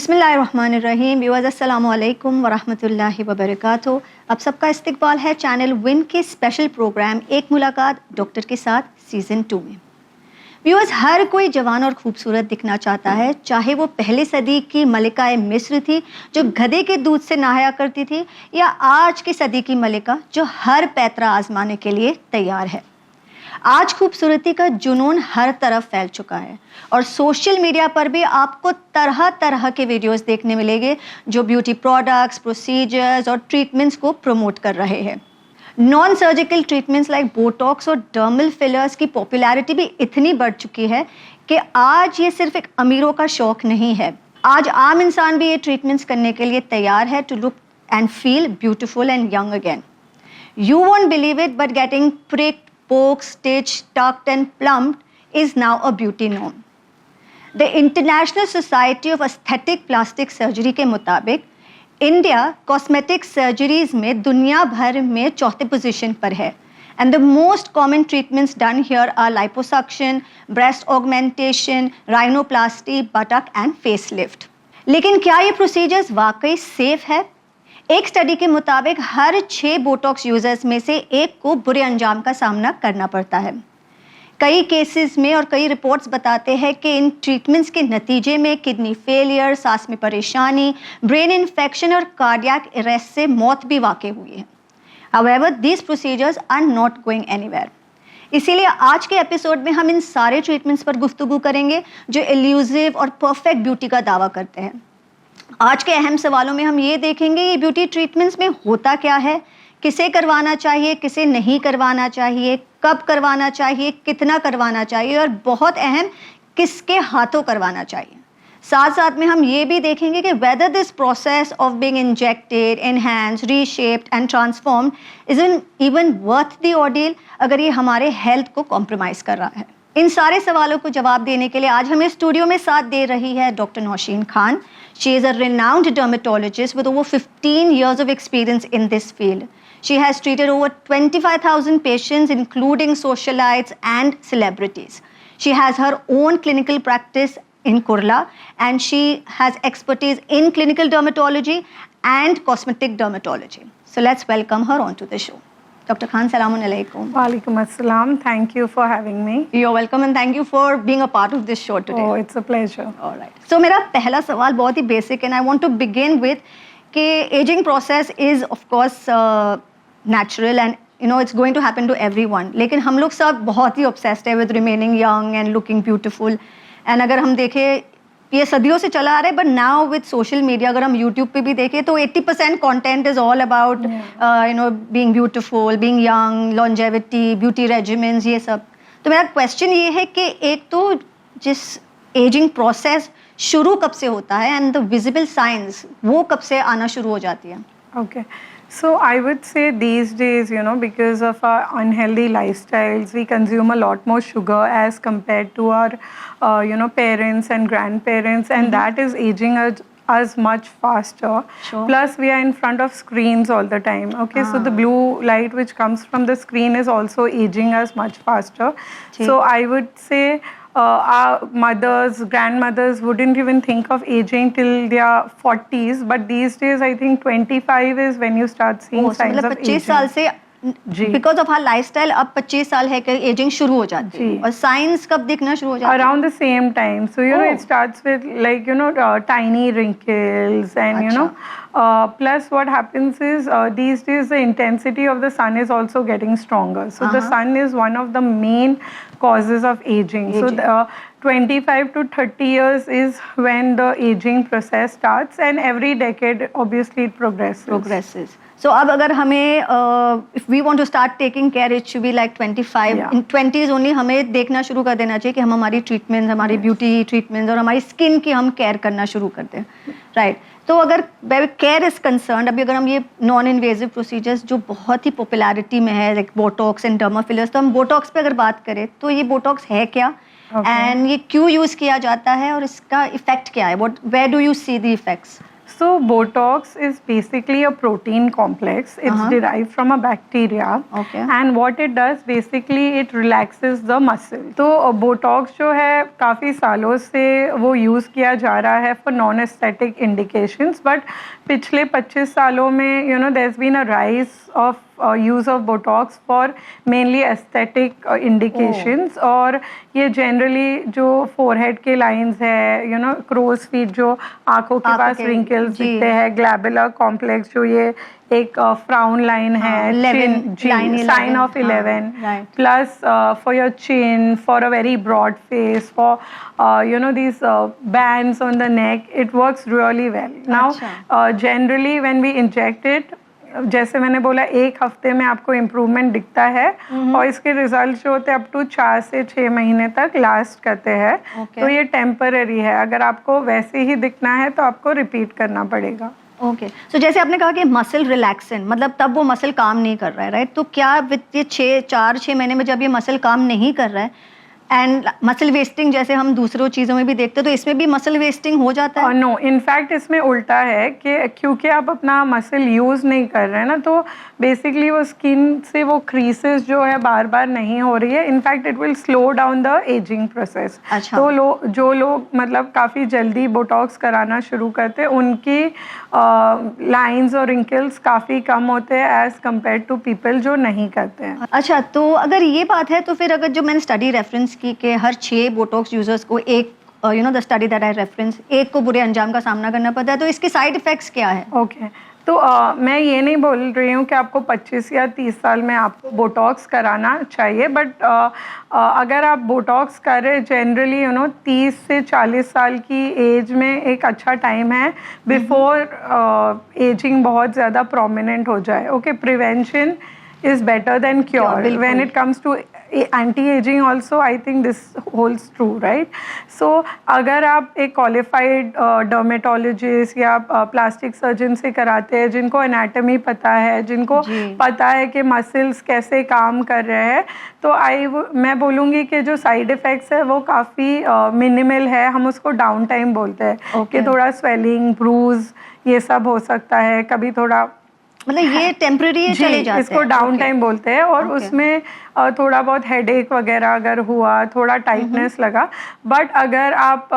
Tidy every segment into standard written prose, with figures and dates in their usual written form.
बिस्मिल्लाहिर्रहमानिर्रहीम। व्यूअर्स अस्सलामु अलैकुम वरहमतुल्लाहि वबरकातुहू। आप सबका इस्तकबाल है चैनल विन के स्पेशल प्रोग्राम एक मुलाकात डॉक्टर के साथ सीज़न 2 में। व्यूअर्स, हर कोई जवान और खूबसूरत दिखना चाहता है, चाहे वो पहली सदी की मलिका मिस्र थी जो गधे के दूध से नहाया करती थी, या आज की सदी की मलिका जो हर पैतरा आजमाने के लिए तैयार है। आज खूबसूरती का जुनून हर तरफ फैल चुका है और सोशल मीडिया पर भी आपको तरह तरह के वीडियोस देखने मिलेंगे जो ब्यूटी प्रोडक्ट्स, प्रोसीजर्स और ट्रीटमेंट्स को प्रमोट कर रहे हैं। Non surgical treatments like Botox और डर्मल फिलर्स की पॉपुलैरिटी भी इतनी बढ़ चुकी है कि आज ये सिर्फ एक अमीरों का शौक नहीं है। आज आम इंसान भी ये ट्रीटमेंट्स करने के लिए तैयार है to look and feel beautiful and young again. You won't believe it, but getting pricked, poked, stitched, tucked and plumped is now a beauty norm. The International Society of Aesthetic Plastic Surgery के मुताबिक India cosmetic surgeries में दुनिया भर में चौथे position पर है। And the most common treatments done here are liposuction, breast augmentation, rhinoplasty, buttock and facelift. लेकिन क्या ये प्रोसीजर्स वाकई सेफ है? एक स्टडी के मुताबिक हर 6 बोटॉक्स यूजर्स में से एक को बुरे अंजाम का सामना करना पड़ता है। कई केसेस में और कई रिपोर्ट्स बताते हैं कि इन ट्रीटमेंट्स के नतीजे में किडनी फेलियर, सांस में परेशानी, ब्रेन इन्फेक्शन और कार्डियक अरेस्ट से मौत भी वाक़ई हुई है। However, these procedures are not going anywhere. इसीलिए आज के एपिसोड में हम इन सारे ट्रीटमेंट्स पर गुफ्तगू करेंगे जो एल्यूसिव और परफेक्ट ब्यूटी का दावा करते हैं। आज के अहम सवालों में हम ये देखेंगे ये ब्यूटी ट्रीटमेंट्स में होता क्या है, किसे करवाना चाहिए, किसे नहीं करवाना चाहिए, कब करवाना चाहिए, कितना करवाना चाहिए और बहुत अहम किसके हाथों करवाना चाहिए। साथ साथ में हम ये भी देखेंगे कि whether this process of being injected, enhanced, reshaped and transformed is even worth the ordeal, अगर ये हमारे हेल्थ को कॉम्प्रोमाइज़ कर रहा है। इन सारे सवालों को जवाब देने के लिए आज हमें स्टूडियो में साथ दे रही है doctor Nausheen Khan. She is a renowned dermatologist with over 15 years of experience in this field. She has treated over 25,000 patients, including socialites and celebrities. She has her own clinical practice in Kurla, and she has expertise in clinical dermatology and cosmetic dermatology. So let's welcome her onto the show. Dr. Khan, Assalamu alaikum. Walaikum assalam. Thank you for having me. You're welcome and thank you for being a part of this show today. Oh, it's a pleasure. All right. So मेरा पहला सवाल बहुत ही basic and I want to begin with कि aging process is of course natural and you know it's going to happen to everyone. लेकिन हम लोग सब बहुत ही obsessed है with remaining young and looking beautiful. And अगर हम देखें ये सदियों से चला आ रहा है, but now with social media अगर हम यूट्यूब पे भी देखें तो 80% content is all about you know being beautiful, being young, longevity, beauty regiments, ये सब। तो मेरा क्वेश्चन ये है कि एक तो जिस एजिंग प्रोसेस शुरू कब से होता है एंड द विजिबल साइंस वो कब से आना शुरू हो जाती है? Okay. So I would say these days, you know, because of our unhealthy lifestyles, we consume a lot more sugar as compared to our, you know, parents and grandparents, and that is aging us much faster. Sure. Plus, we are in front of screens all the time. Okay, so the blue light which comes from the screen is also aging us much faster. So I would say our mothers, grandmothers wouldn't even think of aging till their 40s, but these days I think 25 is when you start seeing signs मतलब of 25 aging. साल से because of our lifestyle अब 25 साल है कि ageing शुरू हो जाती है। और साइंस कब दिखना शुरू हो जाता है? Around the same time. So you know it starts with like you know tiny wrinkles and you know plus what happens is these days the intensity of the sun is also getting stronger. So the sun is one of the main causes of aging. So the, 25 to 30 years is when the aging process starts and every decade obviously it progresses. So अब अगर हमें if we want to start taking care it should be like 25 in 20s only हमें देखना शुरू कर देना चाहिए कि हम हमारी ट्रीटमेंट्स, हमारी ब्यूटी ट्रीटमेंट्स और हमारी स्किन की हम केयर करना शुरू कर दें, राइट? तो अगर केयर इज कंसर्न, अभी अगर हम ये नॉन इन्वेजिव प्रोसीजर्स जो बहुत ही पॉपुलैरिटी में है like Botox and derma fillers, तो हम बोटॉक्स पे अगर बात करें तो ये बोटॉक्स है क्या एंड ये क्यों यूज़ किया जाता है और इसका इफेक्ट क्या है? Where do you see the effects? So Botox is basically a protein complex. It's derived from a bacteria. Okay. And what it does basically it relaxes the muscle. तो Botox जो है काफ़ी सालों से वो यूज़ किया जा रहा है for non-aesthetic indications, but पिछले 25 सालों में there's been a rise of use of Botox for mainly aesthetic indications. और ये generally जो forehead के lines है, crow's feet जो आँखों के पास wrinkles दिखते हैं, glabellar complex जो ये एक frown line है, chin, sign of 11, plus for your chin, for a very broad face, for these bands on the neck, it works really well. Now generally when we inject it, जैसे मैंने बोला 1 हफ्ते में आपको इम्प्रूवमेंट दिखता है और इसके रिजल्ट जो होते हैं अप टू 4 से 6 महीने तक लास्ट करते हैं. तो ये टेम्पररी है. अगर आपको वैसे ही दिखना है तो आपको रिपीट करना पड़ेगा. ओके. सो जैसे आपने कहा कि मसल रिलैक्सेंट, मतलब तब वो मसल काम नहीं कर रहा है, राइट? तो क्या विद ये 4-6 महीने में जब ये मसल काम नहीं कर रहा है एंड मसल वेस्टिंग जैसे हम दूसरों चीज़ों में भी देखते हैं, तो इसमें भी मसल वेस्टिंग हो जाता है? नो, इनफैक्ट इसमें उल्टा है कि क्योंकि आप अपना मसल यूज़ नहीं कर रहे हैं ना, तो बेसिकली वो स्किन से वो क्रीसेस जो है बार बार नहीं हो रही है. In fact it will slow down the ageing process. अच्छा. तो जो लोग मतलब काफ़ी जल्दी बोटॉक्स कराना शुरू करते हैं उनकी लाइंस और रिंकल्स काफ़ी कम होते हैं एज़ कम्पेयर टू पीपल जो नहीं करते हैं. अच्छा, तो अगर ये बात है तो फिर अगर जो मैंने स्टडी रेफरेंस की कि हर 6 बोटॉक्स यूजर्स को एक the study that I reference, एक को बुरे अंजाम का सामना करना पड़ता है, तो इसके साइड इफेक्ट्स क्या है? ओके. तो मैं ये नहीं बोल रही हूँ कि आपको 25 या 30 साल में आपको बोटॉक्स कराना चाहिए, बट अगर आप बोटॉक्स कर रहे जनरली 30 से 40 साल की एज में एक अच्छा टाइम है बिफोर एजिंग बहुत ज़्यादा प्रोमिनेंट हो जाए. Okay, prevention is better than cure. When it comes to anti-aging also, I think this holds true, right? So अगर आप एक qualified dermatologist या plastic surgeon से कराते हैं जिनको anatomy पता है, जिनको पता है कि muscles कैसे काम कर रहे हैं, तो मैं बोलूँगी कि जो side effects है वो काफ़ी minimal है. हम उसको डाउन टाइम बोलते हैं कि थोड़ा swelling, bruise ये सब हो सकता है, कभी थोड़ा मतलब ये टेम्पररी चले जाते हैं. इसको डाउन टाइम बोलते हैं. और उसमें थोड़ा बहुत हेडेक वगैरह अगर हुआ, थोड़ा टाइटनेस लगा, बट अगर आप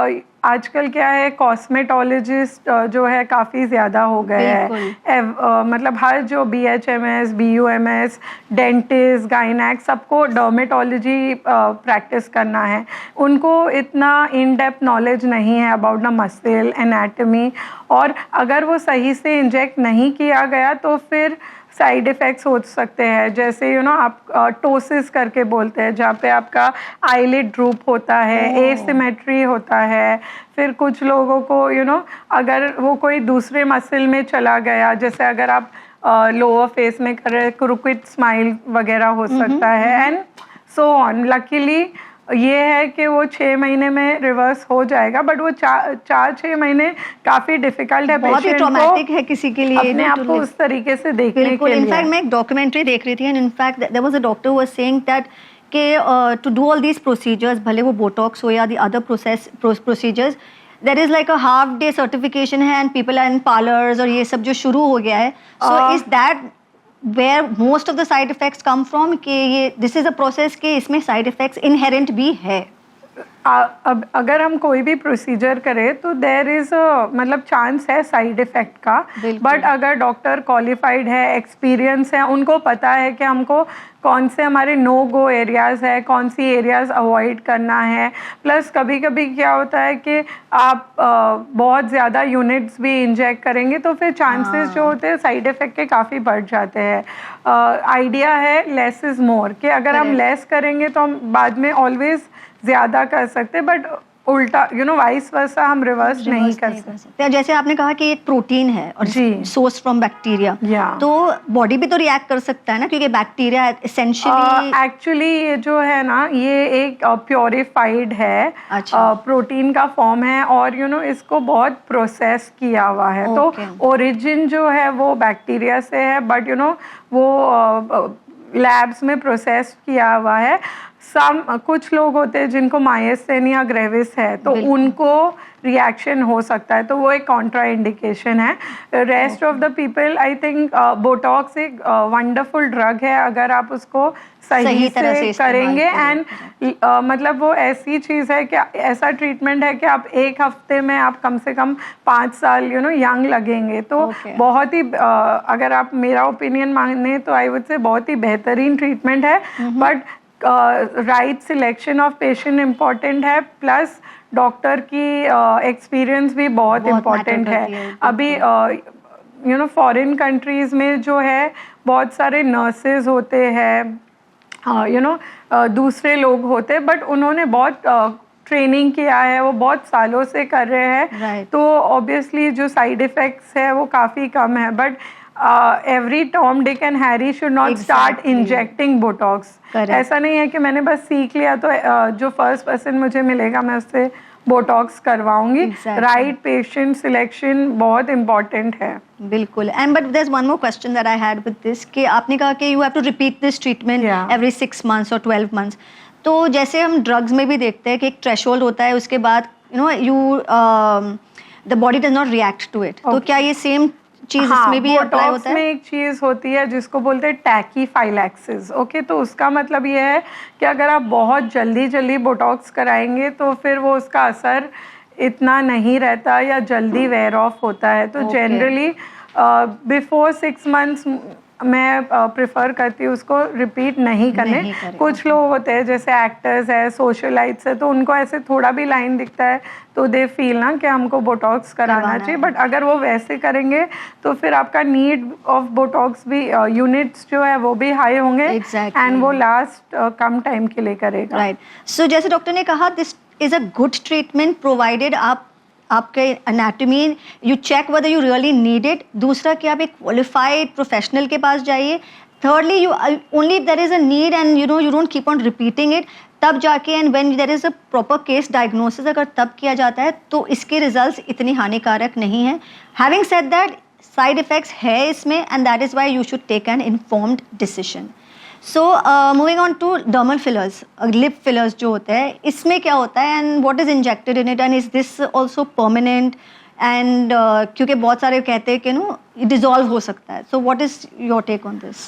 आजकल क्या है कॉस्मेटोलॉजिस्ट जो है काफ़ी ज़्यादा हो गए हैं. मतलब हर जो BHMS, BUMS, डेंटिस्ट, गाइनैक सबको डर्मेटोलॉजी प्रैक्टिस करना है. उनको इतना इन डेप्थ नॉलेज नहीं है अबाउट द मसल एनाटमी, और अगर वो सही से इंजेक्ट नहीं किया गया तो फिर साइड इफ़ेक्ट्स हो सकते हैं. जैसे आप टोसिस करके बोलते हैं जहाँ पे आपका आईलिड ड्रूप होता है, एसिमेट्री होता है. फिर कुछ लोगों को अगर वो कोई दूसरे मसल में चला गया, जैसे अगर आप लोअर फेस में कर रहे क्रुक्विड स्माइल वगैरह हो सकता है, एंड सो ऑन. लकीली ये है कि वो 6 महीने में रिवर्स हो जाएगा, बट वो 4-6 महीने काफ़ी डिफिकल्ट है. बहुत ही ट्रॉमेटिक है किसी के लिए अपने आप को उस तरीके से देखने के लिए. इनफैक्ट मैं एक डॉक्यूमेंट्री देख रही थी and in fact there was a doctor was saying that कि to do all these procedures, भले वो बोटॉक्स हो या the other procedures, there is like a half day certification है and people are in parlours और ये सब जो शुरू हो गया है. So is that where most of the side effects come from कि ये this is a process कि इसमें side effects inherent भी है? अब अगर हम कोई भी प्रोसीजर करें तो देयर इज़ मतलब चांस है साइड इफ़ेक्ट का, बट अगर डॉक्टर क्वालिफाइड है, एक्सपीरियंस है, उनको पता है कि हमको कौन से हमारे नो गो एरियाज़ है, कौन सी एरियाज़ अवॉइड करना है. प्लस कभी कभी क्या होता है कि आप बहुत ज़्यादा यूनिट्स भी इंजेक्ट करेंगे तो फिर चांसेस जो होते हैं साइड इफ़ेक्ट के काफ़ी बढ़ जाते हैं. आइडिया है लेस इज़ मोर, कि अगर हम लेस करेंगे तो हम बाद में ऑलवेज ज़्यादा कर सकते, बट उल्टा वाइस वर्सा हम रिवर्स नहीं कर सकते. जैसे आपने कहा कि एक प्रोटीन है और सोर्स फ्रॉम बैक्टीरिया, तो बॉडी भी तो रिएक्ट कर सकता है ना, क्योंकि बैक्टीरिया एसेंशियली एक्चुअली ये जो है ना ये एक प्योरीफाइड है. प्रोटीन का फॉर्म है और इसको बहुत प्रोसेस किया हुआ है. तो ओरिजिन जो है वो बैक्टीरिया से है, बट वो लैब्स में प्रोसेस किया हुआ है. कुछ लोग होते हैं जिनको मायस्थेनिया ग्रेविस है, तो उनको रिएक्शन हो सकता है, तो वो एक कॉन्ट्रा इंडिकेशन है. Rest of the people, I think Botox एक वंडरफुल ड्रग है अगर आप उसको सही से करेंगे. एंड मतलब वो ऐसी चीज़ है कि ऐसा ट्रीटमेंट है कि आप एक हफ्ते में आप कम से कम 5 साल यंग लगेंगे. तो बहुत ही अगर आप मेरा ओपिनियन माने तो आई वुड से बहुत ही बेहतरीन ट्रीटमेंट है. But right selection of patient important है, प्लस डॉक्टर की एक्सपीरियंस भी बहुत इम्पॉर्टेंट है. अभी फॉरेन कंट्रीज में जो है बहुत सारे नर्सेज होते हैं, दूसरे लोग होते हैं, बट उन्होंने बहुत ट्रेनिंग किया है, वो बहुत सालों से कर रहे हैं. तो ऑब्वियसली जो साइड इफ़ेक्ट्स है वो काफ़ी कम है. But every Tom Dick and Harry should not start injecting Botox. ऐसा नहीं है कि मैंने बस सीख लिया तो जो फर्स्ट पर्सन मुझे मिलेगा मैं उससे बोटॉक्स करवाऊंगी. राइट पेशेंट सिलेक्शन बहुत इम्पॉर्टेंट है. बिल्कुल. And but there is one more question that I had with this कि आपने कहा कि you have to repeat this treatment every 6 months और 12 months. तो जैसे हम ड्रग्स में भी देखते हैं कि एक थ्रेशोल्ड होता है, उसके बाद the body does not react to it. तो क्या ये सेम चीज इसमें भी अप्लाई होता है? में एक चीज होती है जिसको बोलते हैं टैकीफाइलैक्सिस. ओके, तो उसका मतलब ये है कि अगर आप बहुत जल्दी बोटॉक्स कराएंगे तो फिर वो उसका असर इतना नहीं रहता या जल्दी वेयर ऑफ होता है. तो जनरली बिफोर 6 months मैं प्रेफर करती हूँ उसको रिपीट नहीं करने. कुछ लोग होते हैं जैसे एक्टर्स है, सोशलाइट्स है, तो उनको ऐसे थोड़ा भी लाइन दिखता है तो दे फील ना कि हमको बोटॉक्स कराना चाहिए. बट अगर वो वैसे करेंगे तो फिर आपका नीड ऑफ बोटॉक्स भी यूनिट्स जो है वो भी हाई होंगे. एंड वो लास्ट कम टाइम के लिए करेगा. राइट. सो जैसे डॉक्टर ने कहा this is a good treatment provided आपके anatomy you check whether you really need it. दूसरा कि आप एक क्वालिफाइड प्रोफेशनल के पास जाइए. thirdly you only if there is a need and you don't keep on repeating it, तब जाके and when there is a proper case diagnosis अगर तब किया जाता है तो इसके results इतनी हानिकारक नहीं है. Having said that, side effects है इसमें and that is why you should take an informed decision. So moving on to dermal fillers, lip fillers जो होते हैं, इसमें क्या होता है and what is injected in it and is this also permanent and क्योंकि बहुत सारे कहते हैं कि dissolve हो सकता है. So what is your take on this?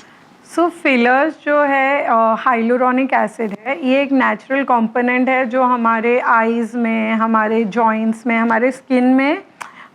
So fillers जो है हाइलुरोनिक एसिड है, ये एक नेचुरल कंपोनेंट है जो हमारे आईज में, हमारे जॉइंट्स में, हमारे स्किन में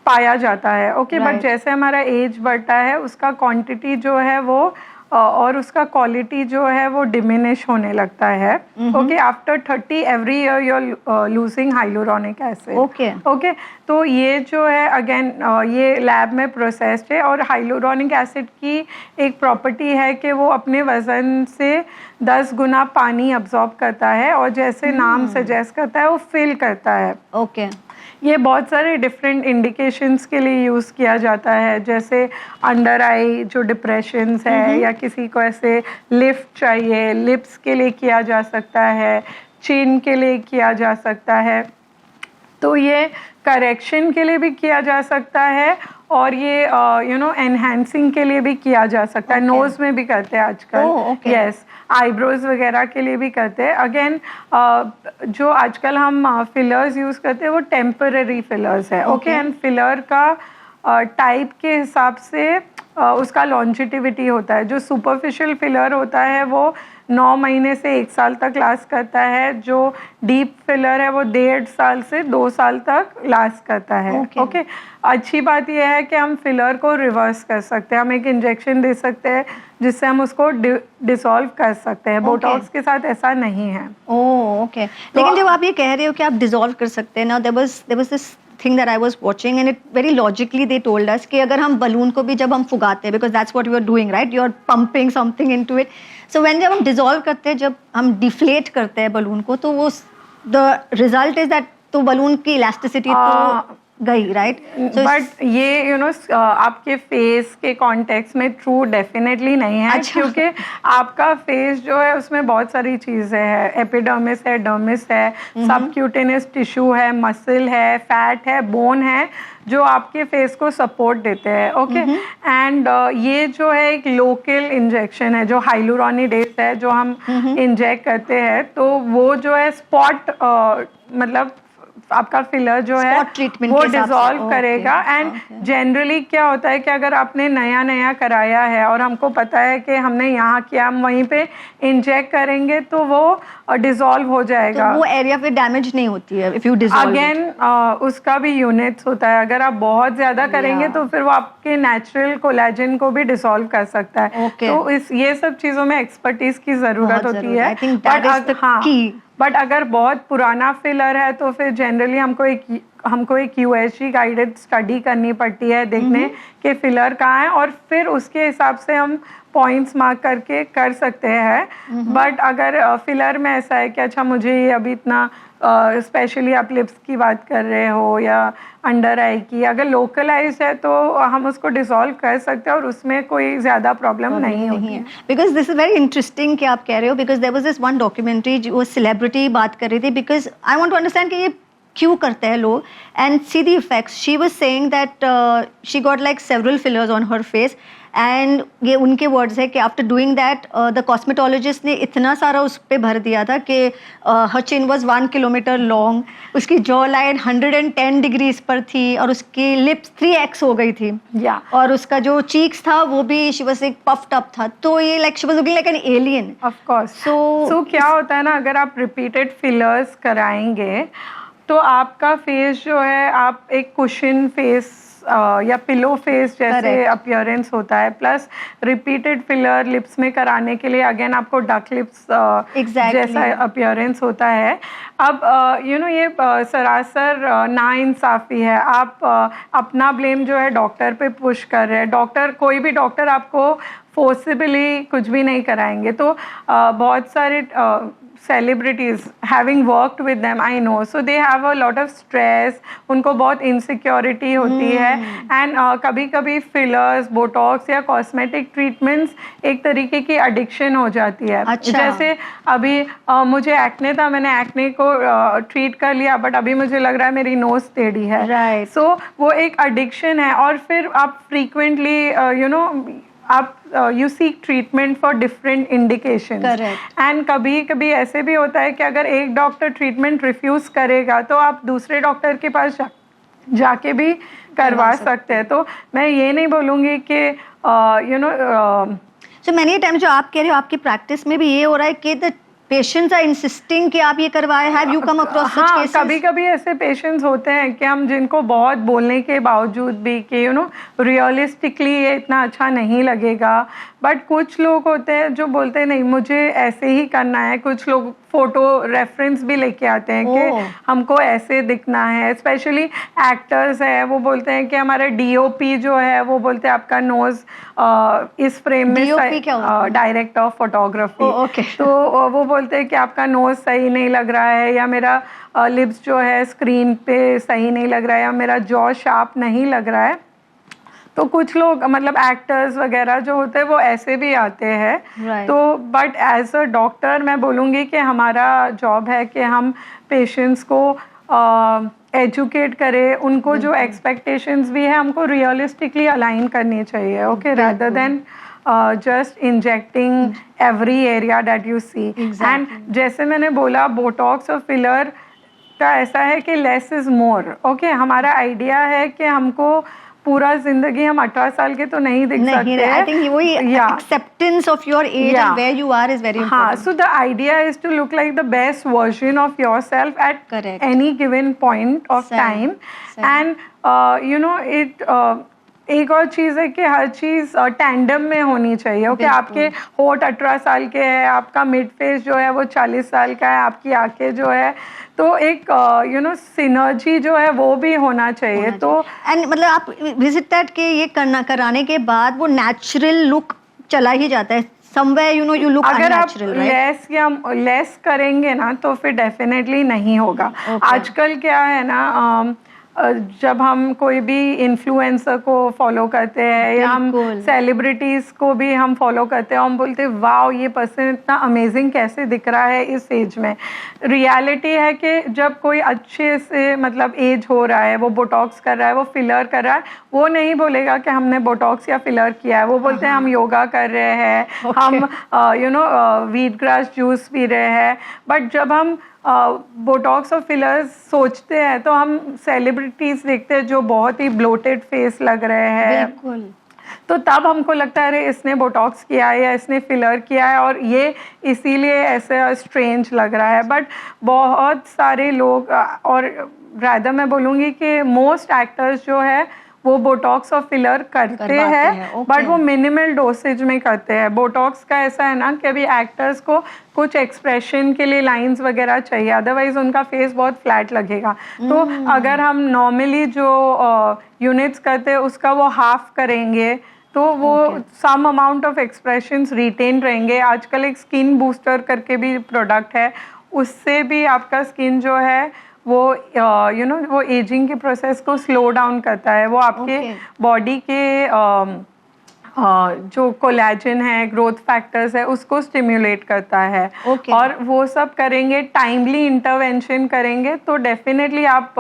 पाया जाता है. ओके, बट जैसे हमारा एज बढ़ता है उसका क्वांटिटी जो है वो और उसका क्वालिटी जो है वो डिमिनिश होने लगता है. Okay, after 30 every year you are losing hyaluronic acid. Okay, तो ये जो है अगेन ये लैब में प्रोसेस्ड है. और हाइलुरोनिक एसिड की एक प्रॉपर्टी है कि वो अपने वज़न से 10 गुना पानी अब्जॉर्ब करता है और जैसे नाम सजेस्ट करता है वो फिल करता है. ओके, ये बहुत सारे डिफरेंट इंडिकेशंस के लिए यूज़ किया जाता है, जैसे अंडर आई जो डिप्रेशंस है या किसी को ऐसे लिफ्ट चाहिए, लिप्स के लिए किया जा सकता है, चिन के लिए किया जा सकता है. तो ये करेक्शन के लिए भी किया जा सकता है और ये एनहांसिंग के लिए भी किया जा सकता है. नोज़ में भी करते हैं आजकल. यस, आईब्रोज वगैरह के लिए भी करते हैं. अगेन जो आजकल हम फिलर्स यूज़ करते हैं वो टेम्पररी फिलर्स है. ओके, एंड फिलर का टाइप के हिसाब से उसका लॉन्जिटिविटी होता है. जो सुपरफिशियल फिलर होता है वो 9 महीने से 1 साल तक लास्ट करता है. जो डीप फिलर है वो 1.5 साल से 2 साल तक लास्ट करता है. ओके, अच्छी बात यह है कि हम फिलर को रिवर्स कर सकते हैं. हम एक इंजेक्शन दे सकते हैं जिससे हम उसको डिसॉल्व कर सकते हैं. बोटॉक्स के साथ ऐसा नहीं है. ओके, लेकिन जब आप ये कह रहे हो कि आप डिसॉल्व कर सकते हैं ना, there was this thing that I was watching and it very logically they told us कि अगर हम बलून को भी जब हम फुगाते हैं, because that's what you are doing, right? You are pumping something into it. So when जब हम dissolve करते हैं, जब हम deflate करते हैं बलून को, तो वो the result is that तो बलून की elasticity तो गई, राइट? बट ये आपके फेस के कॉन्टेक्स्ट में ट्रू डेफिनेटली नहीं है। अच्छा। क्योंकि आपका फेस जो है उसमें बहुत सारी चीज़ें हैं, एपिडर्मिस है, डर्मिस है, सबक्यूटेनियस टिश्यू है, मसल है, फैट है, बोन है, जो आपके फेस को सपोर्ट देते हैं। ओके, एंड ये जो है एक लोकल इंजेक्शन है जो हाइलुरोनिडेज है, जो हम इंजेक्ट करते हैं, तो वो जो है स्पॉट मतलब आपका फिलर जो है वो डिसॉल्व करेगा। एंड जनरली क्या होता है कि अगर आपने नया नया कराया है और हमको पता है कि हमने यहाँ किया, हम वहीं पे इंजेक्ट करेंगे तो वो डिसॉल्व हो जाएगा, तो वो एरिया पे डैमेज नहीं होती है इफ यू डिसॉल्व। अगेन उसका भी यूनिट्स होता है, अगर आप बहुत ज्यादा करेंगे तो फिर वो आपके नेचुरल कोलेजन को भी डिसॉल्व कर सकता है। तो ये सब चीजों में एक्सपर्टीज की जरूरत होती है। बट अगर बहुत पुराना फिलर है तो फिर जनरली हमको एक यूएसजी गाइडेड स्टडी करनी पड़ती है, देखने के फिलर कहाँ है, और फिर उसके हिसाब से हम पॉइंट्स मार्क करके कर सकते हैं। बट अगर फिलर में ऐसा है कि अच्छा मुझे ये अभी इतना स्पेशली आप लिप्स की बात कर रहे हो या अंडर आई की, अगर लोकलाइज है तो हम उसको डिसॉल्व कर सकते हैं और उसमें कोई ज़्यादा प्रॉब्लम नहीं होती है। Because this is very interesting कि आप कह रहे हो, because there was this one documentary जो सेलिब्रिटी बात कर रही थी, because I want to understand कि ये क्यों करते हैं लोग and see the effects. She was saying that she got like several fillers on her face, and ये उनके वर्ड्स है कि after doing that the cosmetologist ने इतना सारा उस पर भर दिया था कि हर चिन वॉज 1 किलोमीटर लॉन्ग, उसकी जॉ लाइन 110 डिग्रीज पर थी और उसकी लिप्स 3x हो गई थी, और उसका जो चीक्स था वो भी शी वाज एक पफ्ड अप था, तो ये like she was looking like an alien. Of course. So क्या होता है ना, अगर आप रिपीटेड फिलर्स कराएंगे तो आपका फेस जो है, आप एक कुशन फेस या पिलो फेस जैसे अपीयरेंस होता है, प्लस रिपीटेड फिलर लिप्स में कराने के लिए अगेन आपको डक लिप्स जैसा अपीयरेंस होता है। अब ये सरासर नाइंसाफ़ी है। आप अपना ब्लेम जो है डॉक्टर पे पुश कर रहे हैं। डॉक्टर, कोई भी डॉक्टर आपको फोर्सिबली कुछ भी नहीं कराएंगे। तो बहुत सारे celebrities, having worked with them, I know, so they have a lot of stress, उनको बहुत insecurity होती है, and कभी कभी fillers, botox या cosmetic treatments एक तरीके की addiction हो जाती है। अच्छा। जैसे अभी मुझे acne था, मैंने acne को treat कर लिया, but अभी मुझे लग रहा है मेरी nose टेढ़ी है, right. so वो एक addiction है, और फिर आप frequently आप you seek treatment for different indication. And कभी कभी ऐसे भी होता है कि अगर एक डॉक्टर ट्रीटमेंट रिफ्यूज़ करेगा तो आप दूसरे डॉक्टर के पास जाके भी करवा सकते हैं। तो मैं ये नहीं बोलूँगी कि सो मैनी टाइम जो आप कह रहे हो आपकी प्रैक्टिस में भी ये हो रहा है कि द पेशेंट्स आर इंसिस्टिंग कि आप ये करवाए। Have you come across such cases? कभी कभी ऐसे पेशेंट्स होते हैं कि हम जिनको बहुत बोलने के बावजूद भी कि रियलिस्टिकली ये इतना अच्छा नहीं लगेगा, बट कुछ लोग होते हैं जो बोलते हैं नहीं मुझे ऐसे ही करना है। कुछ लोग फोटो रेफरेंस भी लेके आते हैं कि हमको ऐसे दिखना है। स्पेशली एक्टर्स है, वो बोलते हैं कि हमारा डीओपी जो है, वो बोलते हैं आपका नोज इस फ्रेम में, डायरेक्टर ऑफ फोटोग्राफी, तो वो बोलते हैं कि आपका नोज सही नहीं लग रहा है, या मेरा लिप्स जो है स्क्रीन पे सही नहीं लग रहा है, या मेरा जॉ शार्प नहीं लग रहा है। तो कुछ लोग मतलब एक्टर्स वगैरह जो होते हैं वो ऐसे भी आते हैं। तो बट एज अ डॉक्टर मैं बोलूँगी कि हमारा जॉब है कि हम पेशेंट्स को एजुकेट करें, उनको जो एक्सपेक्टेशंस भी है हमको रियलिस्टिकली अलाइन करनी चाहिए, okay, rather than just injecting every area that you see. And जैसे मैंने बोला बोटॉक्स और फिलर का ऐसा है कि less is more, ओके। हमारा आइडिया है कि हमको पूरा जिंदगी हम 18 साल के तो नहीं दिख सकते। I think वही acceptance of your age and where you are is very important. हाँ, so the idea is to look like the best version of yourself at any given point of time. And एक और चीज़ है कि हर चीज़ tandem में होनी चाहिए, okay. आपके होठ 18 साल के हैं, आपका मिड फेस जो है वो 40 साल का है, आपकी आंखें जो है, तो एक सिनर्जी जो है वो भी होना चाहिए। तो एंड मतलब आप विजिट दैट के ये कराने के बाद वो नेचुरल लुक चला ही जाता है somewhere, you look अगर unnatural, आप लेस करेंगे ना तो फिर डेफिनेटली नहीं होगा। आजकल क्या है ना, जब हम कोई भी इन्फ्लुएंसर को फॉलो करते हैं या हम सेलिब्रिटीज़ को भी हम फॉलो करते हैं, हम बोलते हैं वाओ ये पर्सन इतना अमेजिंग कैसे दिख रहा है इस एज में। रियलिटी है कि जब कोई अच्छे से मतलब एज हो रहा है, वो बोटॉक्स कर रहा है, वो फिलर कर रहा है, वो नहीं बोलेगा कि हमने बोटॉक्स या फिलर किया है, वो बोलते हैं हम योगा कर रहे हैं, हम व्हीट ग्रास जूस पी रहे हैं। बट जब हम बोटॉक्स और फिलर्स सोचते हैं तो हम सेलिब्रिटीज़ देखते हैं जो बहुत ही ब्लोटेड फेस लग रहे हैं, तो तब हमको लगता है अरे इसने बोटॉक्स किया है या इसने फिलर किया है और ये इसीलिए ऐसे स्ट्रेंज लग रहा है। बट बहुत सारे लोग और रादर मैं बोलूँगी कि मोस्ट एक्टर्स जो है वो बोटॉक्स और फिलर करते हैं, बट वो मिनिमल डोसेज में करते हैं। बोटॉक्स का ऐसा है ना कि अभी एक्टर्स को कुछ एक्सप्रेशन के लिए लाइंस वगैरह चाहिए, अदरवाइज उनका फेस बहुत फ्लैट लगेगा। तो अगर हम नॉर्मली जो यूनिट्स करते हैं उसका वो हाफ करेंगे तो वो some amount of expressions retain रहेंगे। आजकल एक स्किन बूस्टर करके भी प्रोडक्ट है, उससे भी आपका स्किन जो है वो वो एजिंग के प्रोसेस को स्लो डाउन करता है, वो आपके बॉडी के जो कोलेजन है, ग्रोथ फैक्टर्स है, उसको स्टिम्युलेट करता है। और वो सब करेंगे, टाइमली इंटरवेंशन करेंगे तो डेफिनेटली आप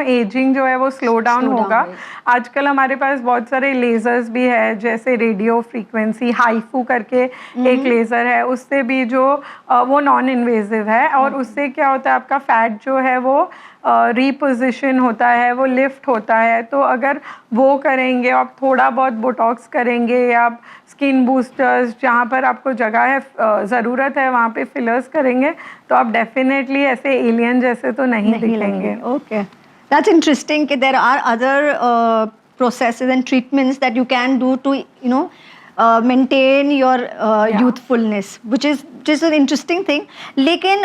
एजिंग जो है वो स्लो डाउन होगा। आजकल हमारे पास बहुत सारे लेजर्स भी है, जैसे रेडियो फ्रीक्वेंसी हाइफू करके एक लेज़र है, उससे भी जो वो नॉन इन्वेजिव है और उससे क्या होता है आपका फैट जो है वो रीपोजिशन होता है, वो लिफ्ट होता है। तो अगर वो करेंगे, आप थोड़ा बहुत बोटॉक्स करेंगे या आप स्किन बूस्टर्स जहाँ पर आपको जगह है ज़रूरत है वहाँ पे फिलर्स करेंगे तो आप डेफिनेटली ऐसे एलियन जैसे तो नहीं दिखेंगे। ओके, दैट्स इंटरेस्टिंग कि there are other processes and treatments that you can do to maintain your youthfulness, which is an interesting thing. लेकिन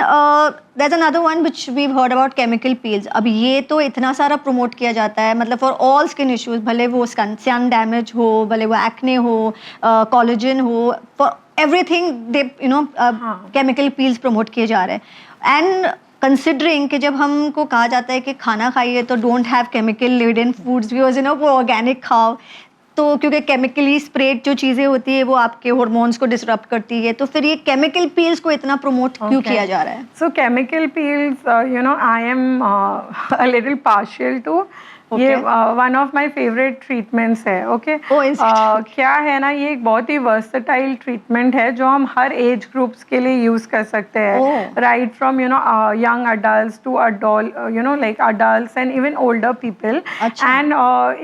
there's another one which we've heard about, chemical peels. अब ये तो इतना सारा promote किया जाता है, मतलब for all skin issues, भले वो sun damage हो, भले वो acne हो, collagen हो, for everything they chemical peels promote किए जा रहे हैं। And कंसिडरिंग कि जब हमको कहा जाता है कि खाना खाइए तो don't have chemical laden foods, because वो ऑर्गेनिक खाओ, तो क्योंकि केमिकली स्प्रेड जो चीज़ें होती है वो आपके हार्मोन्स को डिसरप्ट करती है, तो फिर ये केमिकल पील्स को इतना प्रमोट क्यों किया जा रहा है? So chemical peels I am a little partial too, ये one of my favourite treatments है। ओके, क्या है ना, ये एक बहुत ही वर्सेटाइल ट्रीटमेंट है जो हम हर एज ग्रुप्स के लिए यूज कर सकते हैं, right from young adults to like adults and even older people. And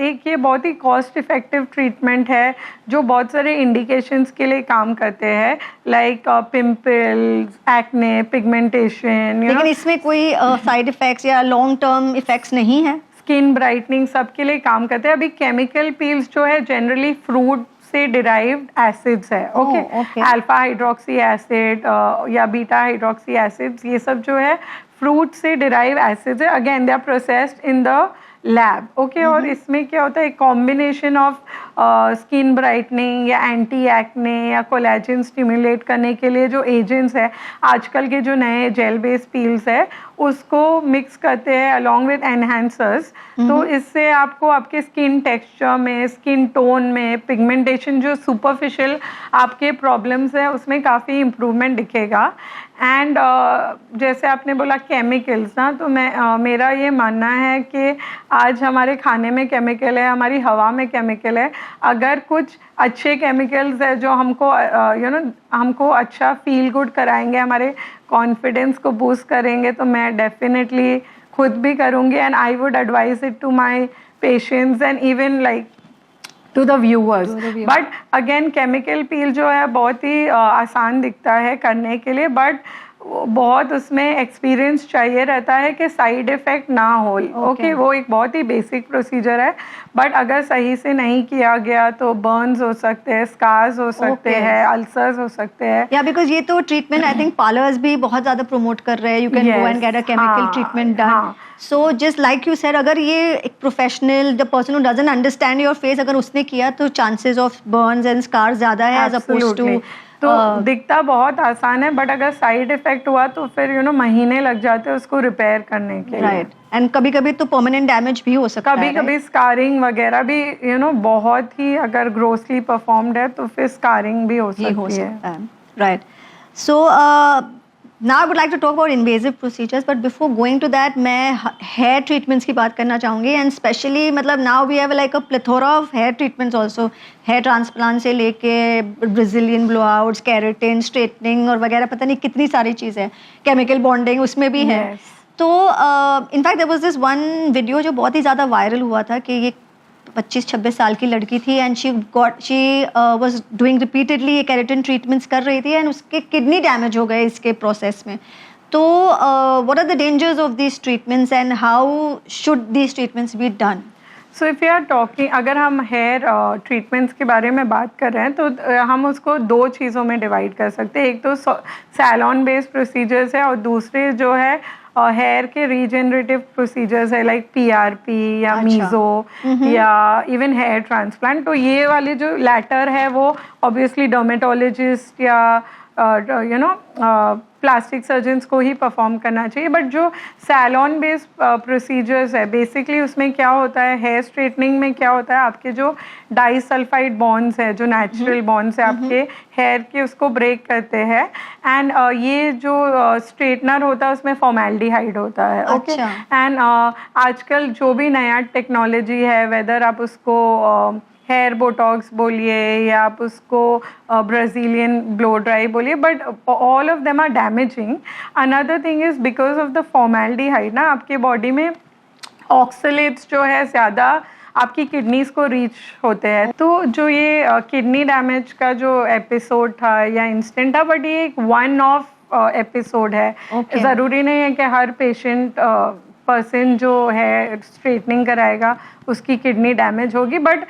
एक ये बहुत ही कॉस्ट इफेक्टिव ट्रीटमेंट है जो बहुत सारे इंडिकेशंस के लिए काम करते हैं, लाइक पिंपल्स, एक्ने, पिगमेंटेशन। लेकिन इसमें कोई साइड इफेक्ट्स या लॉन्ग टर्म इफेक्ट्स नहीं है? स्किन ब्राइटनिंग सबके लिए काम करते हैं। अभी केमिकल पील्स जो है जनरली फ्रूट से डिराइव्ड एसिड्स है, ओके, अल्फा हाइड्रोक्सी एसिड या बीटा हाइड्रोक्सी एसिड्स, ये सब जो है फ्रूट से डिराइव एसिड्स है। Again they are processed in the lab, okay. और इसमें क्या होता है, कॉम्बिनेशन ऑफ स्किन ब्राइटनिंग या एंटी एक्ने या कोलेजन स्टिमुलेट करने के लिए जो एजेंट्स है, आजकल के जो नए जेल बेस्ड पील्स है उसको मिक्स करते हैं अलॉन्ग विद एनहांसर्स। तो इससे आपको आपके स्किन टेक्सचर में, स्किन टोन में, पिगमेंटेशन जो सुपरफिशियल आपके प्रॉब्लम्स है उसमें काफ़ी इम्प्रूवमेंट दिखेगा। एंड जैसे आपने बोला केमिकल्स ना, तो मेरा ये मानना है कि आज हमारे खाने में केमिकल है, हमारी हवा में केमिकल है। अगर कुछ अच्छे केमिकल्स है जो हमको हमको अच्छा फील गुड कराएंगे, हमारे कॉन्फिडेंस को बूस्ट करेंगे, तो मैं डेफिनेटली खुद भी करूँगी। And I would advise it to my patients and even like to the viewers. But again chemical peel जो है बहुत ही आसान दिखता है करने के लिए, बट बहुत उसमें एक्सपीरियंस चाहिए रहता है कि साइड इफ़ेक्ट ना हो। ओके, वो एक बहुत ही बेसिक प्रोसीजर है, बट अगर सही से नहीं किया गया तो बर्न्स हो सकते हैं, स्कार्स हो सकते हैं, अल्सर्स हो सकते हैं। या बिकॉज ये तो ट्रीटमेंट आई थिंक पार्लर्स भी बहुत ज़्यादा प्रमोट कर रहे हैं, you can go and get a chemical treatment done. So just like you said, अगर ये एक professional, the person who doesn't understand your face, अगर उसने किया तो chances of burns and scars ज़्यादा है एज अपोज्ड टू तो दिखता बहुत आसान है, बट अगर साइड इफेक्ट हुआ तो फिर महीने लग जाते हैं उसको रिपेयर करने के लिए। राइट, एंड कभी कभी तो परमानेंट डैमेज भी हो सकता है। कभी कभी स्कारिंग वगैरह भी बहुत ही अगर ग्रोसली परफॉर्म्ड है तो फिर स्कारिंग भी हो सकती है। Right, so now I would like to talk about invasive procedures, but before going to that मैं hair treatments की बात करना चाहूँगी, and especially मतलब now we have like a plethora of hair treatments also, hair transplant से लेके Brazilian blowouts, keratin, straightening और वगैरह पता नहीं कितनी सारी चीज़ है, chemical bonding उसमें भी है। तो in fact there was this one video जो बहुत ही ज़्यादा वायरल हुआ था कि ये 25-26 साल की लड़की थी and she was doing repeatedly ये केराटिन ट्रीटमेंट्स कर रही थी एंड उसके किडनी डैमेज हो गए इसके प्रोसेस में। तो what are the dangers of these treatments and how should these treatments be done? So if you are talking, अगर हम हेयर ट्रीटमेंट्स के बारे में बात कर रहे हैं तो हम उसको दो चीज़ों में डिवाइड कर सकते हैं। एक तो सैलॉन बेस्ड प्रोसीजर्स है और दूसरे जो है हेयर के रीजनरेटिव प्रोसीजर्स है, लाइक PRP या मीज़ो या इवन हेयर ट्रांसप्लांट। तो ये वाले जो लैटर है वो ऑब्वियसली डर्मेटोलॉजिस्ट या प्लास्टिक सर्जन्स को ही परफॉर्म करना चाहिए। बट जो सैलॉन बेस्ड प्रोसीजर्स है बेसिकली उसमें क्या होता है, हेयर स्ट्रेटनिंग में क्या होता है, आपके जो डाइसल्फाइड बॉन्ड्स है, जो नेचुरल बॉन्ड्स है आपके हेयर के, उसको ब्रेक करते हैं। एंड ये जो स्ट्रेटनर होता है उसमें फॉर्मेल्डिहाइड होता है। ओके, एंड आजकल जो भी नया टेक्नोलॉजी है, वेदर आप उसको हेयर बोटॉक्स बोलिए या आप उसको ब्राज़ीलियन ब्लो ड्राई बोलिए, but all of them are damaging. Another thing is because of the formaldehyde ना आपके बॉडी में ऑक्सलेट्स जो है ज़्यादा आपकी किडनीज़ को रीच होते हैं। तो जो ये किडनी डैमेज का जो एपिसोड था या इंसिडेंट था, बट ये एक वन ऑफ एपिसोड है। ज़रूरी नहीं है कि हर पेशेंट पर्सन जो है स्ट्रेटनिंग कराएगा उसकी किडनी डैमेज होगी, बट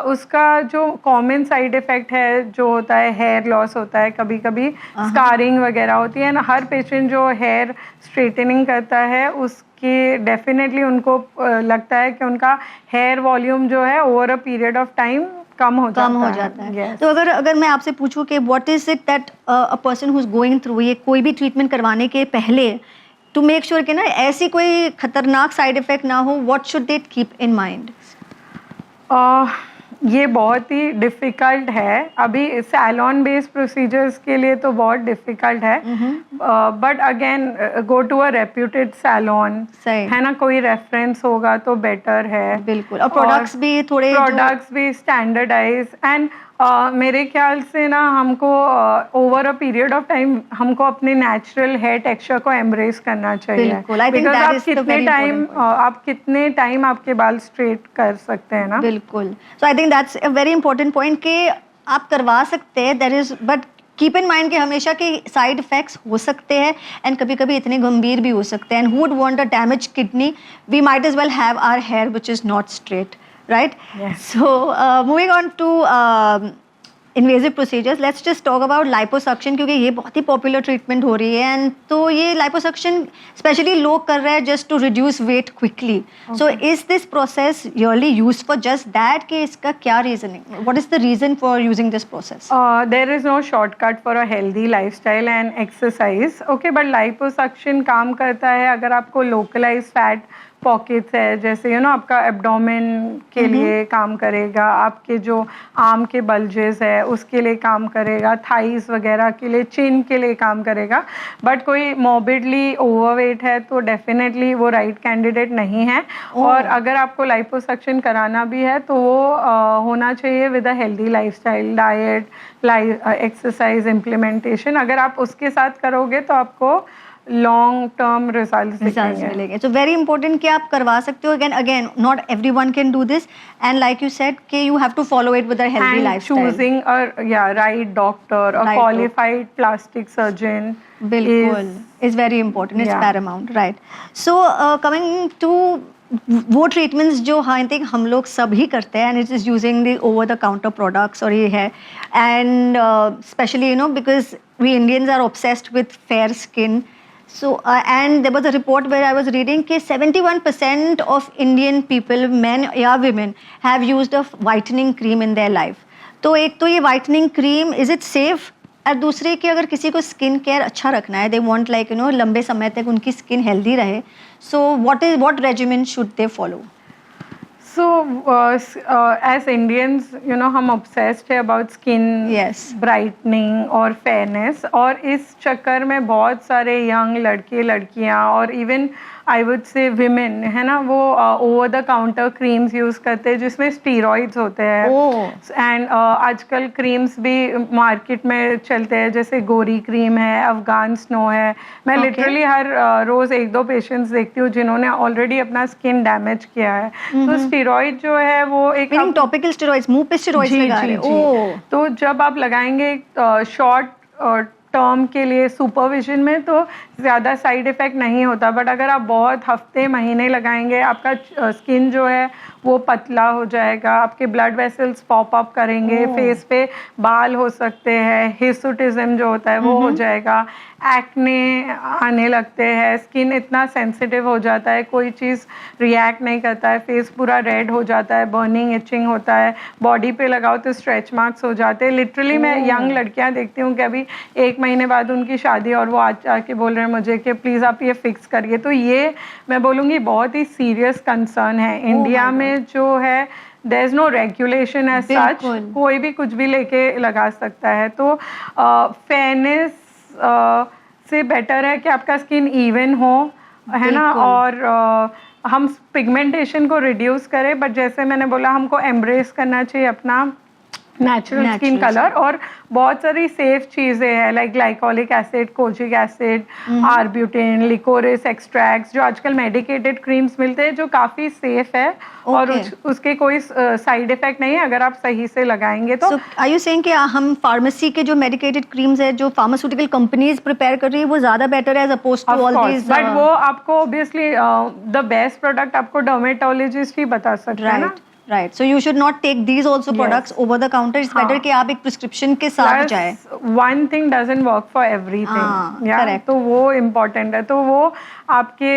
उसका जो कॉमन साइड इफ़ेक्ट है जो होता है हेयर लॉस होता है, कभी कभी स्कारिंग वगैरह होती है ना। हर पेशेंट जो हेयर स्ट्रेटनिंग करता है उसके डेफिनेटली उनको लगता है कि उनका हेयर वॉल्यूम जो है over a period of time कम हो जाता है। Yes. तो अगर मैं आपसे पूछूं कि what is it that a person who is going through ये कोई भी ट्रीटमेंट करवाने के पहले टू मेक श्योर कि ना ऐसी कोई खतरनाक साइड इफेक्ट ना हो, what should they keep in mind? ये बहुत ही डिफ़िकल्ट है। अभी सैलॉन बेस्ड प्रोसीजर्स के लिए तो बहुत डिफ़िकल्ट है, but again go to a reputed salon, है ना, कोई रेफरेंस होगा तो बेटर है। बिल्कुल, और प्रोडक्ट्स भी स्टैंडर्डाइज। एंड मेरे ख्याल से ना हमको over a period of time हमको अपने नेचुरल हेयर टेक्सचर को एम्ब्रेस करना चाहिए। बिकॉज आप कितने टाइम आपके बाल स्ट्रेट कर सकते हैं ना। बिल्कुल, so I think that's a very important point कि आप करवा सकते हैं, there is, but keep in mind कि हमेशा के साइड इफेक्ट्स हो सकते हैं एंड कभी कभी इतने गंभीर भी हो सकते हैं। And who would want a damage kidney? We might as well have our hair which is not straight, right? Yes. So moving on to invasive procedures, let's just talk about liposuction क्योंकि ये बहुत ही popular treatment हो रही है। And तो ये liposuction specially लोग कर रहे हैं just to reduce weight quickly. So is this process really used for just that कि इसका क्या reasoning, what is the reason for using this process? There is no shortcut for a healthy lifestyle and exercise. Okay, but liposuction काम करता है अगर आपको localise fat pockets है, जैसे आपका एब्डोमेन के लिए काम करेगा, आपके जो आर्म के बल्जेस है उसके लिए काम करेगा, थाइस वगैरह के लिए, चिन के लिए काम करेगा। बट कोई मॉर्बिडली ओवरवेट है तो डेफिनेटली वो राइट कैंडिडेट नहीं है। और अगर आपको लाइपोसक्शन कराना भी है तो वो होना चाहिए with a healthy lifestyle, diet, exercise implementation. अगर आप उसके साथ करोगे तो आपको लॉन्ग टर्म रिजल्ट्स मिलेंगे। सो वेरी इंपॉर्टेंट कि आप करवा सकते हो। Again not everyone can do this and like you said कि you have to follow it with a healthy lifestyle. Choosing a right doctor, a qualified plastic surgeon बिल्कुल is very important, it's paramount, right? So coming to वो treatments जो I think हम लोग सब ही करते हैं and it is using the over the counter products, और ये है and specially because we Indians are obsessed with fair skin. So and there was a report where I was reading कि 71% of Indian people, men या women, have used a whitening cream in their life. तो एक तो ये whitening cream, is it safe? और दूसरे कि अगर किसी को स्किन केयर अच्छा रखना है, they want like you know लंबे समय तक उनकी स्किन हेल्दी रहे, so what regiment should they follow? So, as Indians, you know, हम obsessed है about skin Yes. brightening और fairness, और इस चक्कर में बहुत सारे young लड़के लड़कियाँ और even I would say women है ना, वो over the counter creams use करते हैं जिसमें steroids होते हैं. Oh. And आजकल creams भी market में चलते हैं, जैसे गोरी cream है, अफगान स्नो है. मैं Okay. literally हर रोज़ 1-2 patients देखती हूँ जिन्होंने already अपना skin damage किया है. तो स्टीरॉइड जो है वो एक मीनिंग टॉपिकल स्टेरॉइड्स, मुंह पे स्टेरॉइड्स लगा रहे हैं? ओह, तो जब आप लगाएंगे शॉर्ट टर्म के लिए सुपरविजन में तो ज़्यादा साइड इफ़ेक्ट नहीं होता, बट अगर आप बहुत हफ्ते महीने लगाएंगे आपका स्किन जो है वो पतला हो जाएगा, आपके ब्लड वेसल्स पॉप अप करेंगे, फेस पे बाल हो सकते हैं, हिर्सुटिज्म जो होता है वो हो जाएगा, एक्ने आने लगते हैं, स्किन इतना सेंसिटिव हो जाता है, कोई चीज़ रिएक्ट नहीं करता है, फेस पूरा रेड हो जाता है, बर्निंग इचिंग होता है, बॉडी पे लगाओ तो स्ट्रेच मार्क्स हो जाते हैं. लिटरली मैं यंग लड़कियां देखती हूँ कि अभी 1 महीने बाद उनकी शादी और वो आज आके बोल रहे हैं मुझे कि प्लीज़ आप ये फिक्स करिए. तो ये मैं बोलूँगी बहुत ही सीरियस कंसर्न है. इंडिया में जो है there is no regulation as such, कोई भी कुछ भी लेके लगा सकता है. तो फेयरनेस से बेटर है कि आपका स्किन इवन हो, है ना, और हम पिगमेंटेशन को रिड्यूस करें, बट जैसे मैंने बोला हमको एम्ब्रेस करना चाहिए अपना नेचुरल स्किन कलर. और बहुत सारी सेफ चीज़ें हैं like glycolic acid, kojic acid, arbutin, liquorice extracts, जो आजकल मेडिकेटेड क्रीम्स मिलते हैं जो काफ़ी सेफ है और उसके कोई साइड इफेक्ट नहीं है अगर आप सही से लगाएंगे तो. आर यू सेइंग कि हम फार्मेसी के जो मेडिकेटेड क्रीम्स है जो फार्मास्यूटिकल कंपनीज प्रिपेयर कर रही है वो ज़्यादा बेटर है as opposed to all these? But वो आपको ऑब्वियसली द बेस्ट प्रोडक्ट आपको डर्मेटोलॉजिस्ट ही बता सकते हैं ना. Right. So you should not take these also products over the counter. It's better कि आप एक prescription के साथ जाए. One thing doesn't work for everything. Correct. तो वो important है. तो वो आपके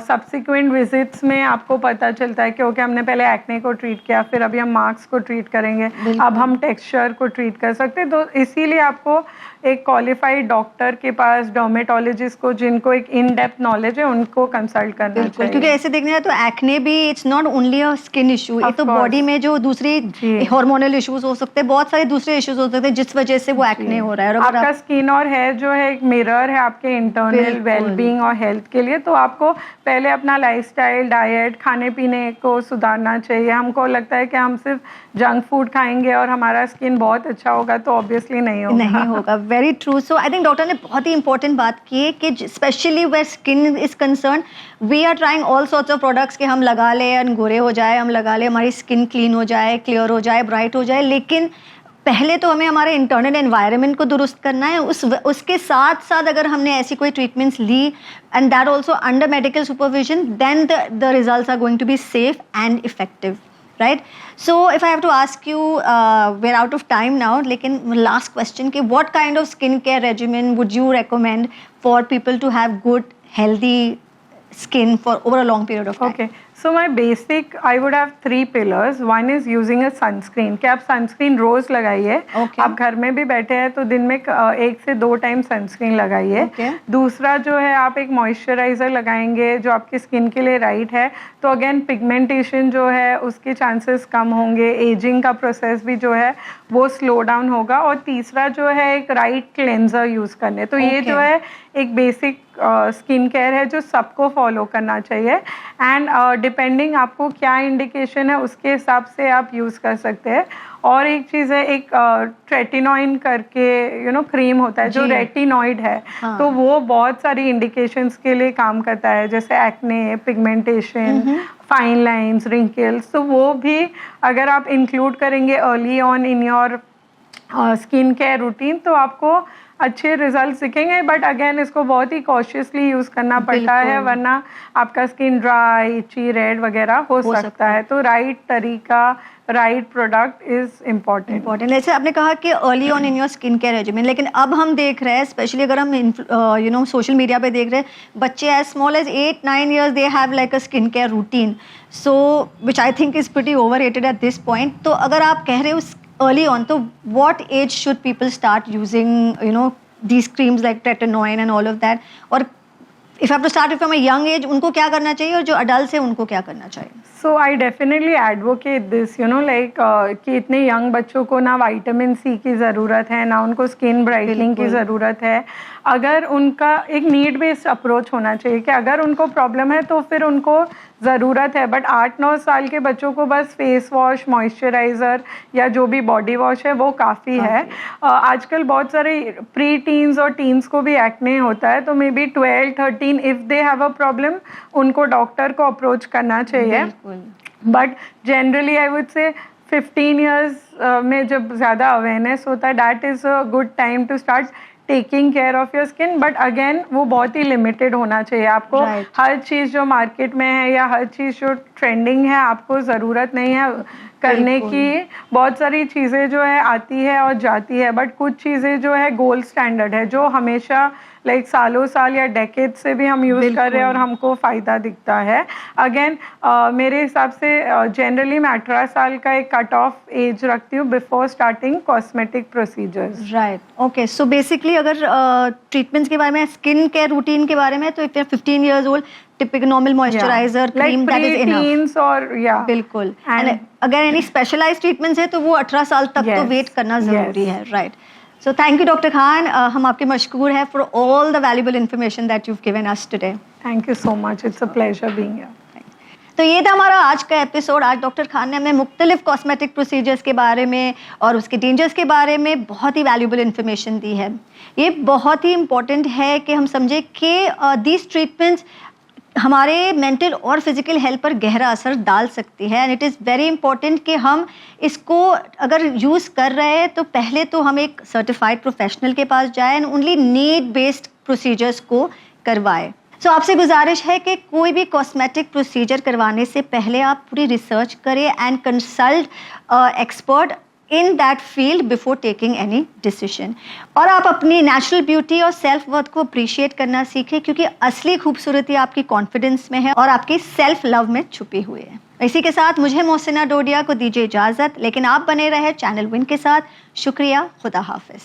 subsequent visits में आपको पता चलता है कि ओके हमने पहले एक्ने को ट्रीट किया, फिर अभी हम मार्क्स को ट्रीट करेंगे, अब हम टेक्सचर को ट्रीट कर सकते हैं. तो इसीलिए आपको एक क्वालिफाइड डॉक्टर के पास, डर्मेटोलॉजिस्ट को जिनको एक इन डेप्थ नॉलेज है उनको कंसल्ट करना चाहिए. क्योंकि ऐसे देखने जाए तो एक्ने भी it's not only a skin issue, ये तो बॉडी में जो दूसरे हार्मोनल इश्यूज हो सकते हैं, बहुत सारे दूसरे इश्यूज हो सकते हैं जिस वजह से वो एक्ने हो रहा है. और आपका स्किन और हेयर जो है एक मिरर है आपके इंटरनल वेलबींग और हेल्थ के लिए. तो आपको पहले अपना लाइफस्टाइल, डाइट, खाने पीने को सुधारना चाहिए. हमको लगता है कि हम सिर्फ जंक फूड खाएंगे और हमारा स्किन बहुत अच्छा होगा तो ऑब्वियसली नहीं होगा. Very true. So I think doctor ने बहुत ही इंपॉर्टेंट बात की है कि specially where skin is concern we are trying all sorts of products कि हम लगा लें, गोरे हो जाए, हम लगा लें, हमारी स्किन क्लीन हो जाए, क्लियर हो जाए, ब्राइट हो जाए. लेकिन पहले तो हमें हमारे इंटरनल एनवायरनमेंट को दुरुस्त करना है. उसके साथ साथ अगर हमने ऐसी कोई ट्रीटमेंट्स ली and that also under medical supervision, then the results are going to be safe and effective. Right? So if I have to ask you, we're out of time now, लेकिन last question कि what kind of skincare regimen would you recommend for people to have good, healthy skin for over a long period of time? Okay. So my basic, I would have 3 pillars. One is using a sunscreen. कि आप sunscreen रोज लगाइए. आप घर में भी बैठे हैं तो दिन में 1 से 2 टाइम sunscreen लगाइए. दूसरा जो है आप एक मॉइस्चराइजर लगाएंगे जो आपकी स्किन के लिए राइट है. तो अगेन पिगमेंटेशन जो है उसके चांसेस कम होंगे, एजिंग का प्रोसेस भी जो है वो स्लो डाउन होगा. और तीसरा जो है एक राइट क्लेंजर यूज़ करने. तो ये जो है एक बेसिक स्किन केयर है जो सबको फॉलो करना चाहिए. एंड डिपेंडिंग आपको क्या इंडिकेशन है उसके हिसाब से आप यूज़ कर सकते हैं. और एक चीज़ है, एक ट्रेटिनॉइन करके क्रीम होता है जो रेटिनॉइड है. तो वो बहुत सारी इंडिकेशंस के लिए काम करता है, जैसे acne, pigmentation, fine lines, wrinkles. तो वो भी अगर आप इंक्लूड करेंगे early on in your skin care routine तो आपको अच्छे रिजल्ट दिखेंगे. बट अगेन इसको बहुत ही कॉशियसली यूज़ करना पड़ता है वरना आपका स्किन ड्राई, इची, रेड वगैरह हो सकता है. तो राइट तरीका, राइट प्रोडक्ट इज़ इम्पॉर्टेंट. जैसे आपने कहा कि early on in your skin care regimen, लेकिन अब हम देख रहे हैं स्पेशली अगर हम सोशल मीडिया पे देख रहे हैं बच्चे as small as 8-9 years they have like a skin care routine, so which I think is pretty overrated at this point. तो अगर आप कह रहे हो early on, तो what age should people start using, these creams like tretinoin and all of that? और if I have to start it from a young age, उनको क्या करना चाहिए और जो adults है उनको क्या करना चाहिए? So I definitely advocate this, like कि इतने यंग बच्चों को ना विटामिन सी की ज़रूरत है, ना उनको स्किन ब्राइटनिंग की ज़रूरत है. अगर उनका एक नीड बेस्ड अप्रोच होना चाहिए कि अगर उनको प्रॉब्लम है तो फिर उनको ज़रूरत है. बट 8-9 साल के बच्चों को बस फेस वॉश, मॉइस्चराइज़र या जो भी बॉडी वॉश है वो काफ़ी है. आजकल बहुत सारे प्री टीन्स और टीन्स को भी एक्ने होता है, तो may be 12-13 if they have a problem उनको डॉक्टर को अप्रोच करना चाहिए. But generally I would say 15 years में जब ज़्यादा अवेयरनेस होता है, that is a good time to start taking care of your skin. But again वो बहुत ही लिमिटेड होना चाहिए. आपको हर चीज़ जो मार्केट में है या हर चीज़ जो ट्रेंडिंग है आपको ज़रूरत नहीं है करने की. बहुत सारी चीज़ें जो है आती है और जाती है, बट कुछ चीज़ें जो है गोल्ड स्टैंडर्ड है जो हमेशा लाइक सालों साल या डेकेड से भी हम यूज़ कर रहे हैं और हमको फ़ायदा दिखता है. अगेन मेरे हिसाब से जनरली मैं 18 साल का एक कट ऑफ एज रखती हूँ before starting cosmetic procedures. Right, okay. So basically अगर ट्रीटमेंट्स के बारे में, स्किन केयर रूटीन के बारे में, तो if 15 years old, typical normal moisturizer, cream, that is enough. और बिल्कुल. And अगर any specialized treatments है तो वो 18 साल तक तो वेट करना ज़रूरी है. Right. So thank you, Dr. Khan. हम आपके मशकूर हैं for all the valuable information that you've given us today. Thank you so much. It's a pleasure being here. तो ये था हमारा आज का एपिसोड. आज डॉक्टर खान ने हमें मुख्तलिफ कॉस्मेटिक प्रोसीजर्स के बारे में और उसके डेंजर्स के बारे में बहुत ही वैल्यूबल इन्फॉर्मेशन दी है. ये बहुत ही इम्पॉर्टेंट है कि हम समझें कि दीज ट्रीटमेंट्स हमारे मेंटल और फिजिकल हेल्थ पर गहरा असर डाल सकती है. And it is very important कि हम इसको अगर यूज़ कर रहे हैं तो पहले तो हम एक सर्टिफाइड प्रोफेशनल के पास जाएं and only need based procedures को करवाएं. सो आपसे गुजारिश है कि कोई भी कॉस्मेटिक प्रोसीजर करवाने से पहले आप पूरी रिसर्च करें and consult expert in that field before taking any decision. और आप अपनी नेचुरल ब्यूटी और सेल्फ वर्थ को अप्रिशिएट करना सीखें, क्योंकि असली खूबसूरती आपकी कॉन्फिडेंस में है और आपकी सेल्फ लव में छुपी हुई है. इसी के साथ मुझे मोहसिना डोडिया को दीजिए इजाज़त, लेकिन आप बने रहे चैनल विन के साथ. शुक्रिया, खुदा हाफिज़.